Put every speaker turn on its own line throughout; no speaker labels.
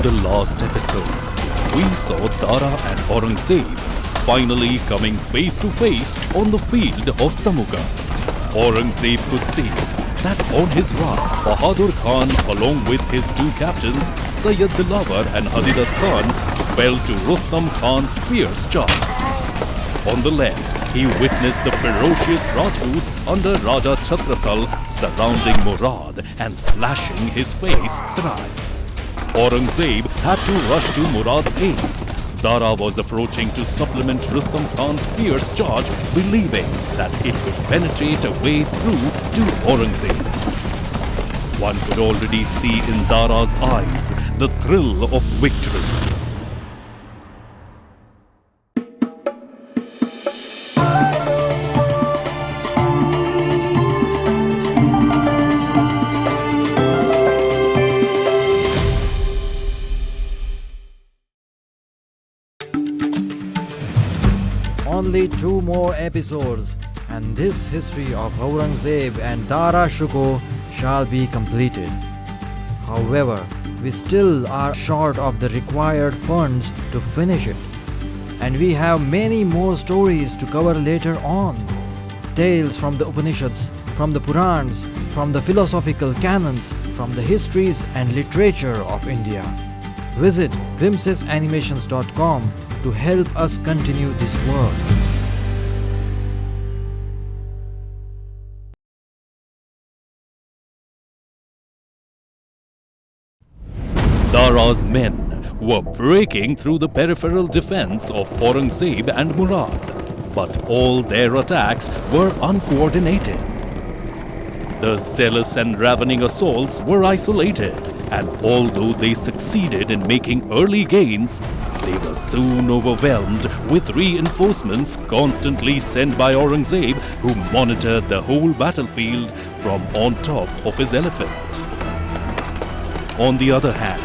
the last episode, we saw Dara and Aurangzeb finally coming face to face on the field of Samuka. Aurangzeb could see that on his right, Bahadur Khan along with his two captains Sayyid Dilawar and Hadidat Khan fell to Rustam Khan's fierce charge. On the left, he witnessed the ferocious Rajputs under Raja Chhatrasal surrounding Murad and slashing his face thrice. Aurangzeb had to rush to Murad's aid. Dara was approaching to supplement Rustam Khan's fierce charge, believing that it could penetrate a way through to Aurangzeb. One could already see in Dara's eyes the thrill of victory.
Only 2 more episodes and this history of Aurangzeb and Dara Shikoh shall be completed. However, we still are short of the required funds to finish it. And we have many more stories to cover later on. Tales from the Upanishads, from the Purans, from the philosophical canons, from the histories and literature of India. Visit grimsysanimations.com to help us continue this work.
Dara's men were breaking through the peripheral defense of Aurangzeb and Murad, but all their attacks were uncoordinated. The zealous and ravening assaults were isolated, and although they succeeded in making early gains, they were soon overwhelmed with reinforcements constantly sent by Aurangzeb, who monitored the whole battlefield from on top of his elephant. On the other hand,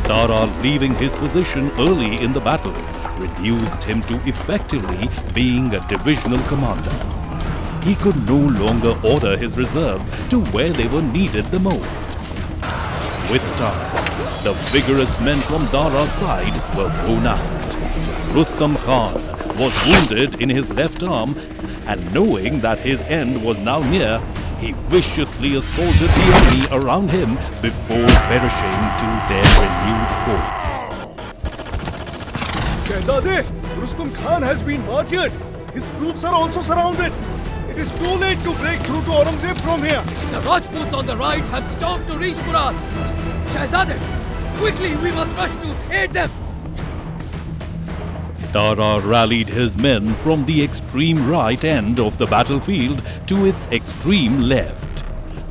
Dara, leaving his position early in the battle, reduced him to effectively being a divisional commander. He could no longer order his reserves to where they were needed the most. With time, the vigorous men from Dara's side were worn out. Rustam Khan was wounded in his left arm, and knowing that his end was now near, he viciously assaulted the enemy around him before perishing to their renewed force.
Shehzade, Rustam Khan has been martyred. His troops are also surrounded. It is too late to break through to Aurangzeb from here.
The Rajputs on the right have stopped to reach Murad. Shehzade, quickly, we must rush to aid them.
Dara rallied his men from the extreme right end of the battlefield to its extreme left.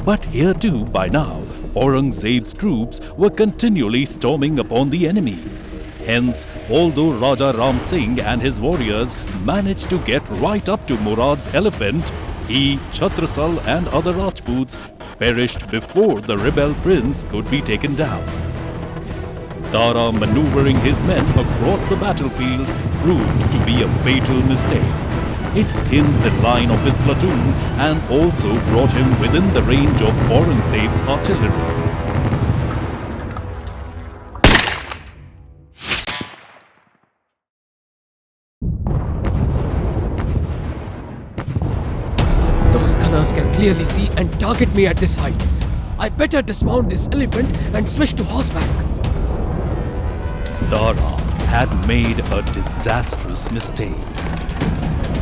But here too, by now, Aurangzeb's troops were continually storming upon the enemies. Hence, although Raja Ram Singh and his warriors managed to get right up to Murad's elephant, he, Chhatrasal and other Rajputs perished before the rebel prince could be taken down. Dara maneuvering his men across the battlefield proved to be a fatal mistake. It thinned the line of his platoon and also brought him within the range of Aurangzeb's artillery.
Those gunners can clearly see and target me at this height. I better dismount this elephant and switch to horseback.
Dara had made a disastrous mistake.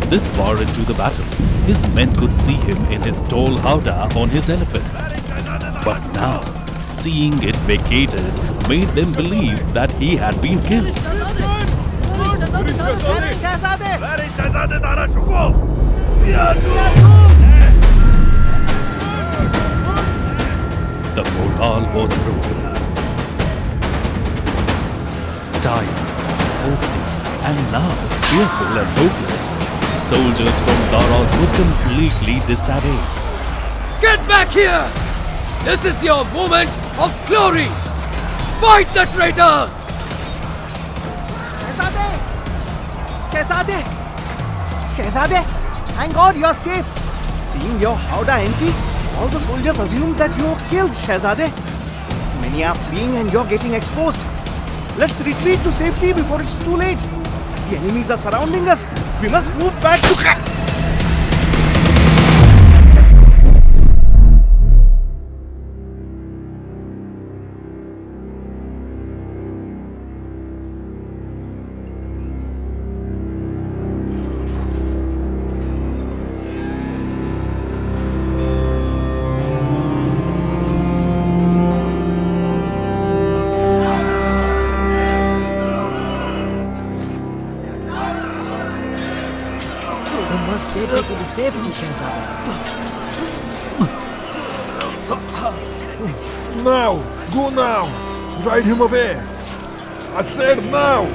This far into the battle, his men could see him in his tall howdah on his elephant. But now, seeing it vacated made them believe that he had been killed.
Where is Shehzade Dara Shikoh?
The morale was broken. Tired, thirsty, and now fearful and hopeless, soldiers from Dara's were completely disarrayed.
Get back here! This is your moment of glory! Fight the traitors!
Shehzade! Shehzade! Shehzade! Thank God you are safe! Seeing your howdah empty, all the soldiers assumed that you killed Shehzade. Many are fleeing and you're getting exposed. Let's retreat to safety before it's too late. The enemies are surrounding us. We must move back to...
We must take her to the safety, Shehzada.
Now! Go now! Ride him away! I said now!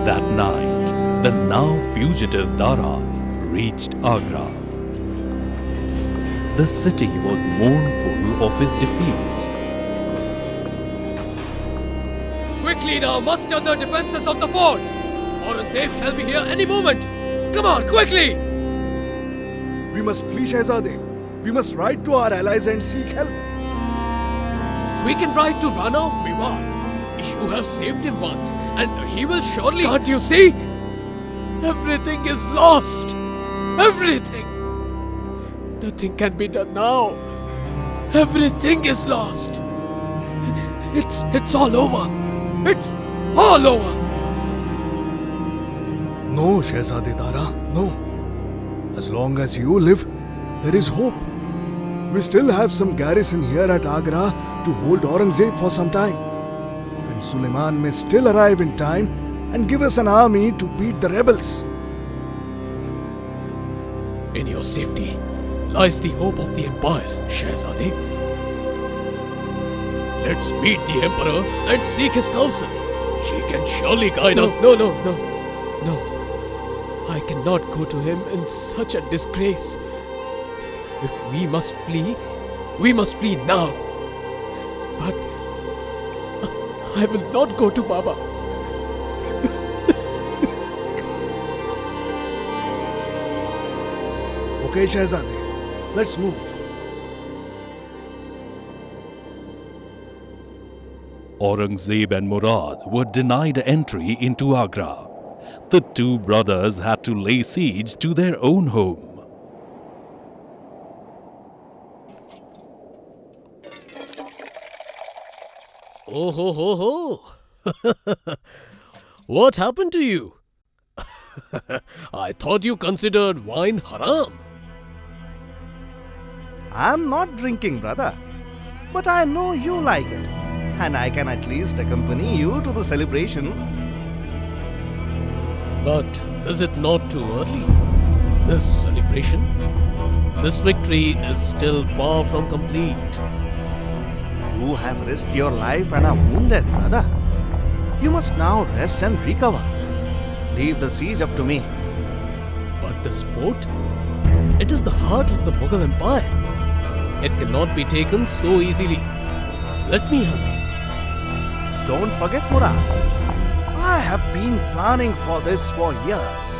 That night, the now fugitive Dara reached Agra. The city was mournful of his defeat.
Quickly now, muster the defenses of the fort. Aurangzeb shall be here any moment. Come on, quickly!
We must flee, Shehzade. We must ride to our allies and seek help.
We can ride to Rana of Mewar. You have saved him once, and he will surely... Can't you see? Everything is lost. Everything. Nothing can be done now. Everything is lost. It's all over. It's all over.
No, Shehzade Dara, no. As long as you live, there is hope. We still have some garrison here at Agra to hold Aurangzeb for some time. And Suleiman may still arrive in time and give us an army to beat the rebels.
In your safety lies the hope of the Empire, Shehzade. Let's meet the Emperor and seek his counsel. He can surely guide us. No. I cannot go to him in such a disgrace. If we must flee now. But I will not go to Baba.
Okay, Shehzade, let's move.
Aurangzeb and Murad were denied entry into Agra. The two brothers had to lay siege to their own home.
Oh ho. What happened to you? I thought you considered wine haram.
I'm not drinking, brother. But I know you like it. And I can at least accompany you to the celebration.
But is it not too early? This celebration, this victory is still far from complete.
You have risked your life and are wounded, brother. You must now rest and recover. Leave the siege up to me.
But this fort, it is the heart of the Mughal Empire. It cannot be taken so easily. Let me help you.
Don't forget, Murad. I have been planning for this for years.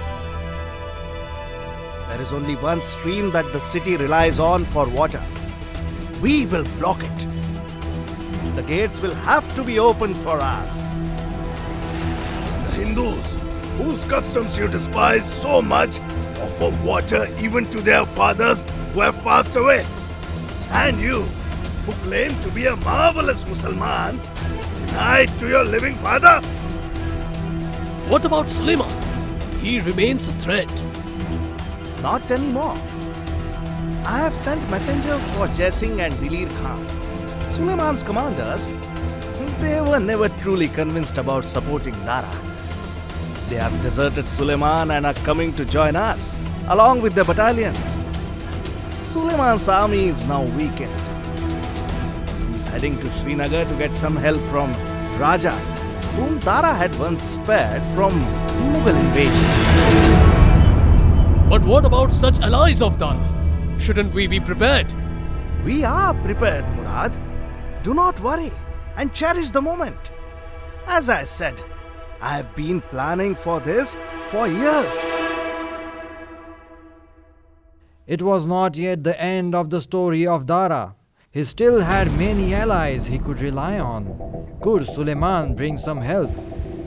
There is only one stream that the city relies on for water. We will block it. The gates will have to be opened for us.
The Hindus, whose customs you despise so much, offer water even to their fathers who have passed away. And you, who claim to be a marvelous Mussalman, deny it to your living father?
What about Suleiman? He remains a threat.
Not anymore. I have sent messengers for Jaising and Dilir Khan. Suleiman's commanders, they were never truly convinced about supporting Dara. They have deserted Suleiman and are coming to join us, along with their battalions. Suleiman's army is now weakened. He's heading to Srinagar to get some help from Raja, whom Dara had once spared from Mughal invasion.
But what about such allies of Dara? Shouldn't we be prepared?
We are prepared, Murad. Do not worry and cherish the moment. As I said, I have been planning for this for years.
It was not yet the end of the story of Dara. He still had many allies he could rely on. Could Suleiman bring some help?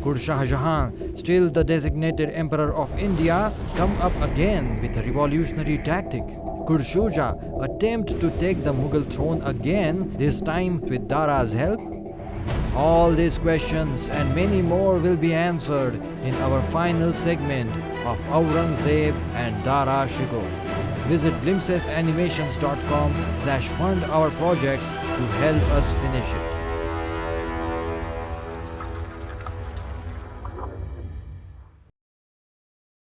Could Shah Jahan, still the designated emperor of India, come up again with a revolutionary tactic? Could Shuja attempt to take the Mughal throne again, this time with Dara's help? All these questions and many more will be answered in our final segment of Aurangzeb and Dara Shikoh. Visit glimpsesanimations.com/fund our projects to help us finish it.